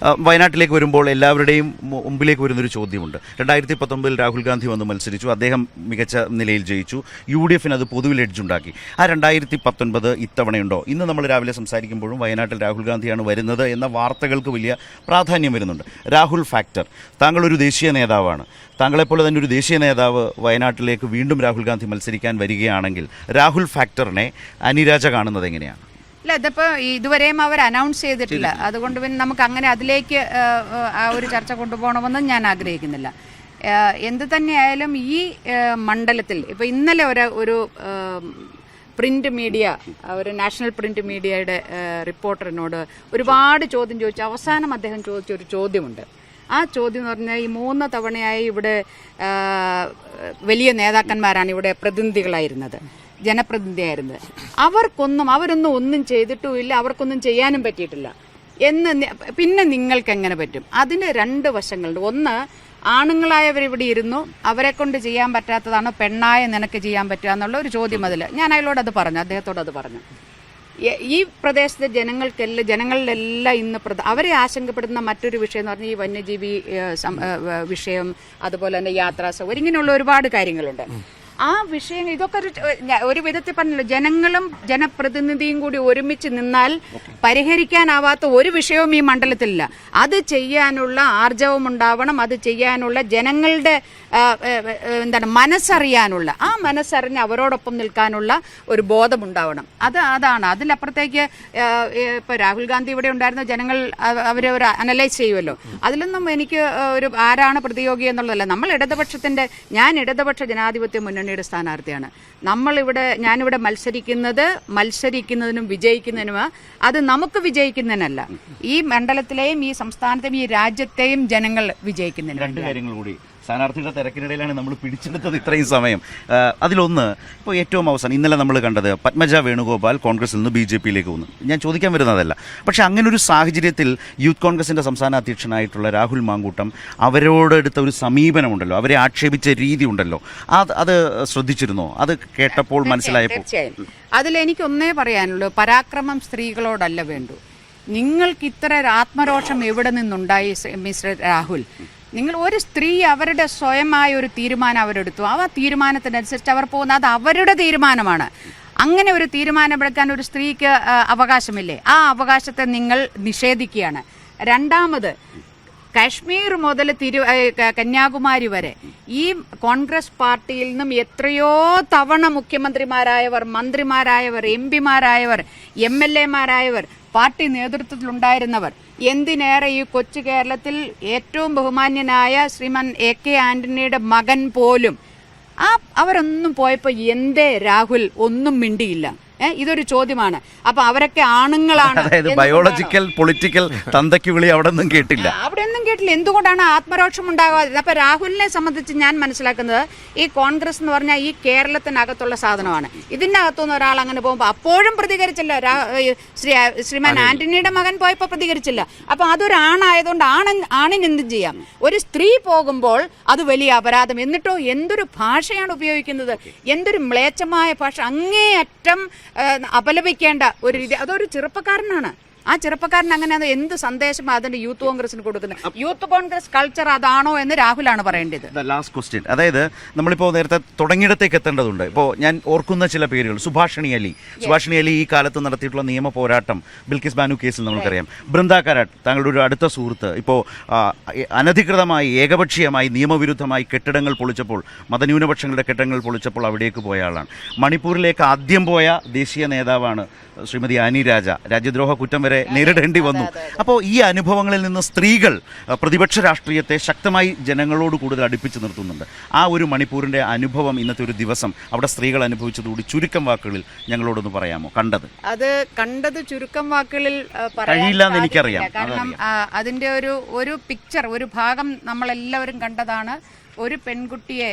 Speaker 2: വയനാട്ടിലേക്ക് വരുമ്പോൾ എല്ലാവരുടെയും മുമ്പിലേക്ക് വരുന്നൊരു ചോദ്യമുണ്ട്. 2019 രാഹുൽ ഗാന്ധി വന്ന് മത്സരിച്ചു, അദ്ദേഹം മികച്ച നിലയിൽ ജയിച്ചു, UDF-ന് അത് പൊതുവിൽ എഡ്ജുണ്ടാക്കി. ആ 2019 ഇത്തവണയുണ്ടോ? ഇന്ന് നമ്മൾ രാവിലെ സംസാരിക്കുമ്പോഴും വയനാട്ടിൽ രാഹുൽ ഗാന്ധിയാണ് വരുന്നത് എന്ന വാർത്തകൾക്ക് വലിയ പ്രാധാന്യം വരുന്നുണ്ട്. രാഹുൽ ഫാക്ടർ, താങ്കൾ ഒരു ദേശീയ നേതാവാണ്, താങ്കളെപ്പോലെ തന്നെ ഒരു ദേശീയ നേതാവ് വയനാട്ടിലേക്ക് വീണ്ടും രാഹുൽ ഗാന്ധി മത്സരിക്കാൻ വരികയാണെങ്കിൽ രാഹുൽ ഫാക്ടറിനെ അനിരാജ കാണുന്നത് എങ്ങനെയാണ്?
Speaker 3: ഇല്ല, ഇതിപ്പോൾ ഇതുവരെയും അവർ അനൗൺസ് ചെയ്തിട്ടില്ല. അതുകൊണ്ട് പിന്നെ നമുക്ക് അങ്ങനെ അതിലേക്ക് ആ ഒരു ചർച്ച കൊണ്ടുപോകണമെന്നും ഞാൻ ആഗ്രഹിക്കുന്നില്ല. എന്ത് തന്നെയായാലും ഈ മണ്ഡലത്തിൽ ഇപ്പോൾ ഇന്നലെ ഒരു പ്രിന്റ് മീഡിയ, ഒരു നാഷണൽ പ്രിന്റ് മീഡിയയുടെ റിപ്പോർട്ടറിനോട് ഒരുപാട് ചോദ്യം ചോദിച്ചു. അവസാനം അദ്ദേഹം ചോദിച്ചൊരു ചോദ്യമുണ്ട്. ആ ചോദ്യം എന്ന് പറഞ്ഞാൽ, ഈ 3 തവണയായി ഇവിടെ വലിയ നേതാക്കന്മാരാണ് ഇവിടെ പ്രതിനിധികളായിരുന്നത്, ജനപ്രതിനിധിയായിരുന്നത്. അവരൊന്നും ഒന്നും ചെയ്തിട്ടുമില്ല, അവർക്കൊന്നും ചെയ്യാനും പറ്റിയിട്ടില്ല എന്ന് പിന്നെ നിങ്ങൾക്ക് എങ്ങനെ പറ്റും? അതിന് 2 വശങ്ങളുണ്ട്. ഒന്ന്, ആണുങ്ങളായവരിവിടെ ഇരുന്നു, അവരെ കൊണ്ട് ചെയ്യാൻ പറ്റാത്തതാണോ പെണ്ണായ നിനക്ക് ചെയ്യാൻ പറ്റുക എന്നുള്ള ഒരു ചോദ്യം. ഞാൻ അയാളോട് അത് പറഞ്ഞു, അദ്ദേഹത്തോട് അത് പറഞ്ഞു. ഈ പ്രദേശത്തെ ജനങ്ങളിലെല്ലാം ഇന്ന് അവരെ ആശങ്കപ്പെടുന്ന മറ്റൊരു വിഷയം എന്ന് പറഞ്ഞാൽ ഈ വന്യജീവി വിഷയം, അതുപോലെ തന്നെ യാത്രാ സൗകര്യം, ഇങ്ങനെയുള്ള ഒരുപാട് കാര്യങ്ങളുണ്ട്. ആ വിഷയം ഇതൊക്കെ ഒരു വിധത്തിൽ പറഞ്ഞല്ലോ, ജനങ്ങളും ജനപ്രതിനിധിയും കൂടി ഒരുമിച്ച് നിന്നാൽ പരിഹരിക്കാനാവാത്ത ഒരു വിഷയവും ഈ മണ്ഡലത്തിലില്ല. അത് ചെയ്യാനുള്ള ആർജവം ഉണ്ടാവണം, അത് ചെയ്യാനുള്ള ജനങ്ങളുടെ മനസ്സറിയാനുള്ള, ആ മനസ്സറിഞ്ഞ് അവരോടൊപ്പം നിൽക്കാനുള്ള ഒരു ബോധമുണ്ടാവണം. അതാണ്. അതിലപ്പുറത്തേക്ക് ഇപ്പോൾ രാഹുൽ ഗാന്ധി ഇവിടെ ഉണ്ടായിരുന്ന ജനങ്ങൾ അവരെ ഒരു അനലൈസ് ചെയ്യുമല്ലോ, അതിലൊന്നും എനിക്ക് ഒരു ആരാണ് പ്രതിയോഗി എന്നുള്ളതല്ല. ഞാൻ ഇടതുപക്ഷ ജനാധിപത്യ മുന്നണിയുടെ സ്ഥാനാർത്ഥിയാണ്. ഞാനിവിടെ മത്സരിക്കുന്നതിനും വിജയിക്കുന്നതിനും, അത് നമുക്ക് വിജയിക്കുന്നതിനല്ല, ഈ മണ്ഡലത്തിലെയും ഈ സംസ്ഥാനത്തെയും ഈ രാജ്യത്തെയും ജനങ്ങൾ വിജയിക്കുന്നതിനും.
Speaker 2: 2 കാര്യങ്ങൾ കൂടി. സ്ഥാനാർത്ഥിയുടെ തിരക്കിനിടയിലാണ് നമ്മൾ പിടിച്ചെടുത്തത് ഇത്രയും സമയം. അതിലൊന്ന്, ഇപ്പോൾ ഏറ്റവും അവസാനം ഇന്നലെ നമ്മൾ കണ്ടത് പത്മജ വേണുഗോപാൽ കോൺഗ്രസിൽ നിന്ന് BJP-യിലേക്ക് വന്നു. ഞാൻ ചോദിക്കാൻ വരുന്നതല്ല, പക്ഷേ അങ്ങനെ ഒരു സാഹചര്യത്തിൽ യൂത്ത് കോൺഗ്രസിൻ്റെ സംസ്ഥാന അധ്യക്ഷനായിട്ടുള്ള രാഹുൽ മാങ്കൂട്ടം അവരോടെടുത്ത ഒരു സമീപനമുണ്ടല്ലോ, അവരെ ആക്ഷേപിച്ച രീതി ഉണ്ടല്ലോ, അത് ശ്രദ്ധിച്ചിരുന്നോ? അത് കേട്ടപ്പോൾ മനസ്സിലായപ്പോൾ?
Speaker 3: തീർച്ചയായും. അതിലെനിക്കൊന്നേ പറയാനുള്ളൂ, പരാക്രമം സ്ത്രീകളോടല്ല വേണ്ടു. നിങ്ങൾക്ക് ഇത്ര ആത്മരോഷം എവിടെ നിന്നുണ്ടായി മിസ്റ്റർ രാഹുൽ? ഒരു സ്ത്രീ അവരുടെ സ്വയമായ ഒരു തീരുമാനം അവരെടുത്തു, ആ തീരുമാനത്തിനനുസരിച്ച് അവർ പോകുന്ന, അത് അവരുടെ തീരുമാനമാണ്. അങ്ങനെ ഒരു തീരുമാനമെടുക്കാൻ ഒരു സ്ത്രീക്ക് അവകാശമില്ലേ? ആ അവകാശത്തെ നിങ്ങൾ നിഷേധിക്കുകയാണ്. രണ്ടാമത്, കാശ്മീർ മുതൽ കന്യാകുമാരി വരെ ഈ കോൺഗ്രസ് പാർട്ടിയിൽ നിന്നും എത്രയോ തവണ മുഖ്യമന്ത്രിമാരായവർ, മന്ത്രിമാരായവർ, MP-മാരായവർ, MLA-മാരായവർ, പാർട്ടി നേതൃത്വത്തിലുണ്ടായിരുന്നവർ, എന്തിനേറെ ഈ കൊച്ചു കേരളത്തിൽ ഏറ്റവും ബഹുമാന്യനായ ശ്രീമാൻ AK ആന്റണിയുടെ മകൻ പോലും അവരൊന്നും പോയപ്പോൾ എന്തേ രാഹുൽ ഒന്നും മിണ്ടിയില്ല? ഇതൊരു ചോദ്യമാണ്. അപ്പൊ അവരൊക്കെ ആണുങ്ങളാണ്.
Speaker 2: അതായത് ബയോളജിക്കൽ പൊളിറ്റിക്കൽ തന്തയ്ക്ക് വിളി അവിടെ ഒന്നും കേട്ടില്ല.
Speaker 3: എന്തുകൊണ്ടാണ് ആത്മരോഷം ഉണ്ടാകാതെ? അപ്പൊ രാഹുലിനെ സംബന്ധിച്ച് ഞാൻ മനസ്സിലാക്കുന്നത്, ഈ കോൺഗ്രസ് എന്ന് പറഞ്ഞാൽ ഈ കേരളത്തിനകത്തുള്ള സാധനമാണ്. ഇതിനകത്തുനിന്ന് ഒരാൾ അങ്ങനെ പോകുമ്പോൾ അപ്പോഴും പ്രതികരിച്ചില്ല. ശ്രീമാൻ ആന്റണിയുടെ മകൻ പോയപ്പോൾ പ്രതികരിച്ചില്ല. അപ്പൊ അതൊരാണായതുകൊണ്ട് ആണിന് എന്തും ചെയ്യാം. ഒരു സ്ത്രീ പോകുമ്പോൾ അത് വലിയ അപരാധം. എന്നിട്ടോ എന്തൊരു ഭാഷയാണ് ഉപയോഗിക്കുന്നത്, എന്തൊരു മ്ലേച്ഛമായ ഭാഷ, അങ്ങേയറ്റം അപലപിക്കേണ്ട ഒരു രീതി. അതൊരു ചെറുപ്പക്കാരനാണ്. ആ ചെറുപ്പക്കാരൻ അങ്ങനെ എന്ത് സന്ദേശം അതിന്റെ യൂത്ത് കോൺഗ്രസിന് കൊടുക്കുന്നത്? യൂത്ത് കോൺഗ്രസ് കൾച്ചർ അതാണോ എന്ന് രാഹുലാണ് പറയേണ്ടത്.
Speaker 2: ലാസ്റ്റ് ക്വസ്റ്റ്യൻ, അതായത് നമ്മളിപ്പോൾ നേരത്തെ തുടങ്ങിയിടത്തേക്ക് എത്തേണ്ടതുണ്ട്. ഇപ്പോൾ ഞാൻ ഓർക്കുന്ന ചില പേരുകൾ, സുഭാഷിണി അലി ഈ കാലത്ത് നടത്തിയിട്ടുള്ള നിയമ പോരാട്ടം, ബിൽക്കിസ് ബാനു കേസിൽ നമുക്കറിയാം. ബൃന്ദ കാരാട്ട്, താങ്കളുടെ ഒരു അടുത്ത സുഹൃത്ത്, ഇപ്പോൾ അനധികൃതമായി ഏകപക്ഷീയമായി നിയമവിരുദ്ധമായി കെട്ടിടങ്ങൾ പൊളിച്ചപ്പോൾ, മതന്യൂനപക്ഷങ്ങളുടെ കെട്ടിടങ്ങൾ പൊളിച്ചപ്പോൾ അവിടേക്ക് പോയ ആളാണ്. മണിപ്പൂരിലേക്ക് ആദ്യം പോയ ദേശീയ നേതാവാണ് ശ്രീമതി ആനി രാജ. രാജ്യദ്രോഹ കുറ്റം വരെ നേരിടേണ്ടി വന്നു. അപ്പോൾ ഈ അനുഭവങ്ങളിൽ നിന്ന് സ്ത്രീകൾ പ്രതിപക്ഷ രാഷ്ട്രീയത്തെ ശക്തമായി ജനങ്ങളോട് കൂടുതൽ അടുപ്പിച്ച് നിർത്തുന്നുണ്ട്. ആ ഒരു മണിപ്പൂരിൻ്റെ അനുഭവം, ഇന്നത്തെ ഒരു ദിവസം അവിടെ സ്ത്രീകൾ അനുഭവിച്ചതുകൂടി ചുരുക്കം വാക്കുകളിൽ ഞങ്ങളോടൊന്ന് പറയാമോ?
Speaker 3: കണ്ടത് ചുരുക്കം വാക്കുകളിൽ
Speaker 2: കഴിയില്ല എന്ന് എനിക്കറിയാം.
Speaker 3: കാരണം അതിൻ്റെ ഒരു പിക്ചർ, ഒരു ഭാഗം നമ്മളെല്ലാവരും കണ്ടതാണ്. ഒരു പെൺകുട്ടിയെ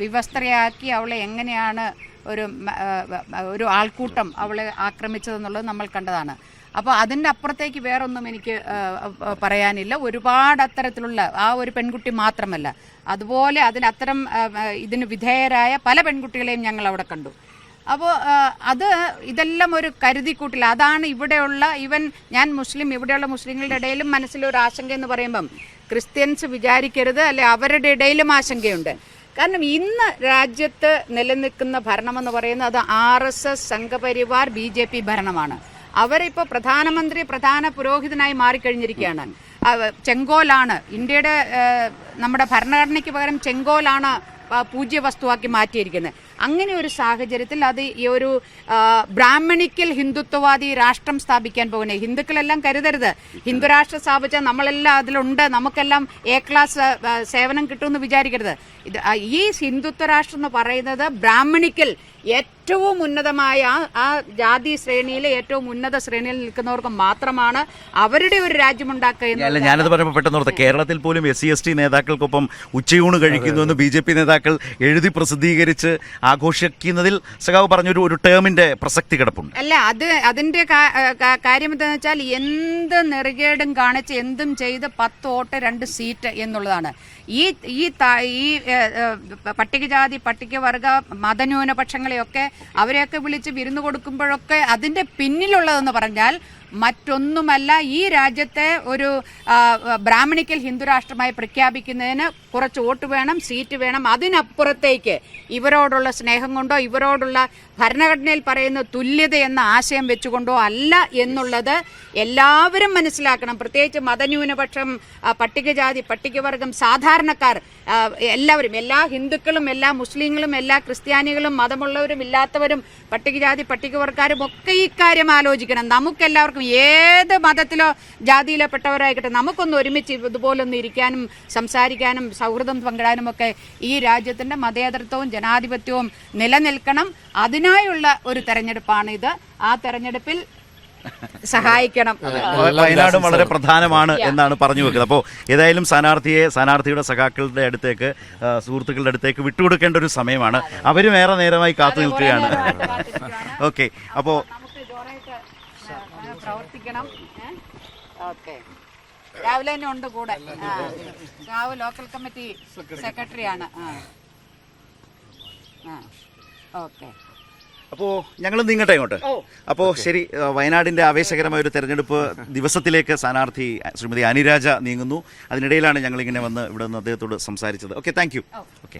Speaker 3: വിവസ്ത്രയാക്കി അവളെ എങ്ങനെയാണ് ഒരു ആൾക്കൂട്ടം അവളെ ആക്രമിച്ചതെന്നുള്ളത് നമ്മൾ കണ്ടതാണ്. അപ്പോൾ അതിൻ്റെ അപ്പുറത്തേക്ക് വേറൊന്നും എനിക്ക് പറയാനില്ല. ഒരുപാട് അത്തരത്തിലുള്ള ആ ഒരു പെൺകുട്ടി മാത്രമല്ല, അതുപോലെ അത്തരം ഇതിന് വിധേയരായ പല പെൺകുട്ടികളെയും ഞങ്ങൾ അവിടെ കണ്ടു. അപ്പോൾ ഇതെല്ലാം ഒരു കരുതിക്കൂട്ടില്ല. അതാണ് ഇവിടെയുള്ള ഞാൻ മുസ്ലിം, ഇവിടെയുള്ള മുസ്ലിങ്ങളുടെ ഇടയിലും മനസ്സിലൊരു ആശങ്ക എന്ന് പറയുമ്പം ക്രിസ്ത്യൻസ് വിചാരിക്കരുത്, അല്ലെ അവരുടെ ഇടയിലും ആശങ്കയുണ്ട്. കാരണം ഇന്ന് രാജ്യത്ത് നിലനിൽക്കുന്ന ഭരണമെന്ന് പറയുന്നത് അത് RSS, സംഘപരിവാർ, BJP ഭരണമാണ്. അവരിപ്പോൾ പ്രധാന പുരോഹിതനായി മാറിക്കഴിഞ്ഞിരിക്കുകയാണ്. ചെങ്കോലാണ് ഇന്ത്യയുടെ നമ്മുടെ ഭരണഘടനയ്ക്ക് പകരം ചെങ്കോലാണ് പൂജ്യ വസ്തുവാക്കി മാറ്റിയിരിക്കുന്നത്. അങ്ങനെ ഒരു സാഹചര്യത്തിൽ അത് ഈ ഒരു ബ്രാഹ്മണിക്കൽ ഹിന്ദുത്വവാദി രാഷ്ട്രം സ്ഥാപിക്കാൻ പോകുന്നത്. ഹിന്ദുക്കളെല്ലാം കരുതരുത്, ഹിന്ദുരാഷ്ട്രം സ്ഥാപിച്ചാൽ നമ്മളെല്ലാം അതിലുണ്ട്, നമുക്കെല്ലാം A ക്ലാസ് സേവനം കിട്ടുമെന്ന് വിചാരിക്കരുത്. ഈ ഹിന്ദുത്വ രാഷ്ട്രം എന്ന് പറയുന്നത് ബ്രാഹ്മണിക്കൽ ഏറ്റവും ഉന്നതമായ ആ ജാതി ശ്രേണിയിലെ ഏറ്റവും ഉന്നത ശ്രേണിയിൽ നിൽക്കുന്നവർക്ക് മാത്രമാണ് അവരുടെ ഒരു രാജ്യമുണ്ടാക്കുക.
Speaker 2: ഞാനത് പറയുമ്പോൾ പെട്ടെന്ന് കേരളത്തിൽ പോലും SC/ST നേതാക്കൾക്കൊപ്പം ഉച്ചയൂണ് കഴിക്കുന്നു എന്ന് BJP നേതാക്കൾ എഴുതി പ്രസിദ്ധീകരിച്ച് ആഘോഷിക്കുന്നതിൽ സഖാവ് പറഞ്ഞൊരു ടേമിന്റെ പ്രസക്തി കിടപ്പുണ്ട്.
Speaker 3: അല്ല, അതിന്റെ കാര്യം എന്താണെന്ന് വെച്ചാൽ എന്ത് നെറുകേടും കാണിച്ച് എന്തും ചെയ്ത് 10 വോട്ട് 2 സീറ്റ് എന്നുള്ളതാണ്. ഈ പട്ടികജാതി പട്ടികവർഗ മതന്യൂനപക്ഷങ്ങളെയൊക്കെ അവരെയൊക്കെ വിളിച്ച് വിരുന്ന് കൊടുക്കുമ്പോഴൊക്കെ അതിന്റെ പിന്നിലുള്ളതെന്ന് പറഞ്ഞാൽ മറ്റൊന്നുമല്ല, ഈ രാജ്യത്തെ ഒരു ബ്രാഹ്മണിക്കൽ ഹിന്ദുരാഷ്ട്രമായി പ്രഖ്യാപിക്കുന്നതിന് കുറച്ച് വോട്ട് വേണം, സീറ്റ് വേണം. അതിനപ്പുറത്തേക്ക് ഇവരോടുള്ള സ്നേഹം കൊണ്ടോ ഇവരോടുള്ള ഭരണഘടനയിൽ പറയുന്ന തുല്യത എന്ന ആശയം വെച്ചുകൊണ്ടോ അല്ല എന്നുള്ളത് എല്ലാവരും മനസ്സിലാക്കണം. പ്രത്യേകിച്ച് മതന്യൂനപക്ഷം, പട്ടികജാതി പട്ടികവർഗം, സാധാരണക്കാർ എല്ലാവരും, എല്ലാ ഹിന്ദുക്കളും എല്ലാ മുസ്ലിങ്ങളും എല്ലാ ക്രിസ്ത്യാനികളും മതമുള്ളവരും ഇല്ലാത്തവരും പട്ടികജാതി പട്ടികവർഗക്കാരും ഒക്കെ ഇക്കാര്യം ആലോചിക്കണം. നമുക്കെല്ലാവർക്കും ഏത് മതത്തിലോ ജാതിയിലോ പെട്ടവരായിക്കട്ടെ നമുക്കൊന്ന് ഒരുമിച്ച് ഇതുപോലൊന്ന് ഇരിക്കാനും സംസാരിക്കാനും സൗഹൃദം പങ്കിടാനും ഒക്കെ ഈ രാജ്യത്തിന്റെ മതേതരത്വവും ജനാധിപത്യവും നിലനിൽക്കണം. അതിനായുള്ള ഒരു തെരഞ്ഞെടുപ്പാണിത്. ആ തെരഞ്ഞെടുപ്പിൽ സഹായിക്കണം.
Speaker 2: വയനാടും വളരെ പ്രധാനമാണ് എന്നാണ് പറഞ്ഞു വെക്കുന്നത്. അപ്പോൾ ഏതായാലും സ്ഥാനാർത്ഥിയുടെ സഖാക്കളുടെ അടുത്തേക്ക്, സുഹൃത്തുക്കളുടെ അടുത്തേക്ക് വിട്ടുകൊടുക്കേണ്ട ഒരു സമയമാണ്. അവരും ഏറെ നേരമായി കാത്തു നിൽക്കുകയാണ്. ഓക്കെ, അപ്പോൾ
Speaker 3: പ്രവർത്തിക്കണം. ഓക്കെ, രാവിലെ തന്നെ ഉണ്ട് കൂടെ. രാവ് ലോക്കൽ കമ്മിറ്റി സെക്രട്ടറിയാണ്. ഓക്കെ,
Speaker 2: അപ്പോൾ ഞങ്ങൾ നീങ്ങട്ടെ ഇങ്ങോട്ട്. അപ്പോൾ ശരി, വയനാടിൻ്റെ ആവേശകരമായ ഒരു തെരഞ്ഞെടുപ്പ് ദിവസത്തിലേക്ക് സ്ഥാനാർത്ഥി ശ്രീമതി അനിരാജ നീങ്ങുന്നു. അതിനിടയിലാണ് ഞങ്ങളിങ്ങനെ വന്ന് ഇവിടെ നിന്ന് അദ്ദേഹത്തോട് സംസാരിച്ചത്. Okay, thank you. ഓക്കെ.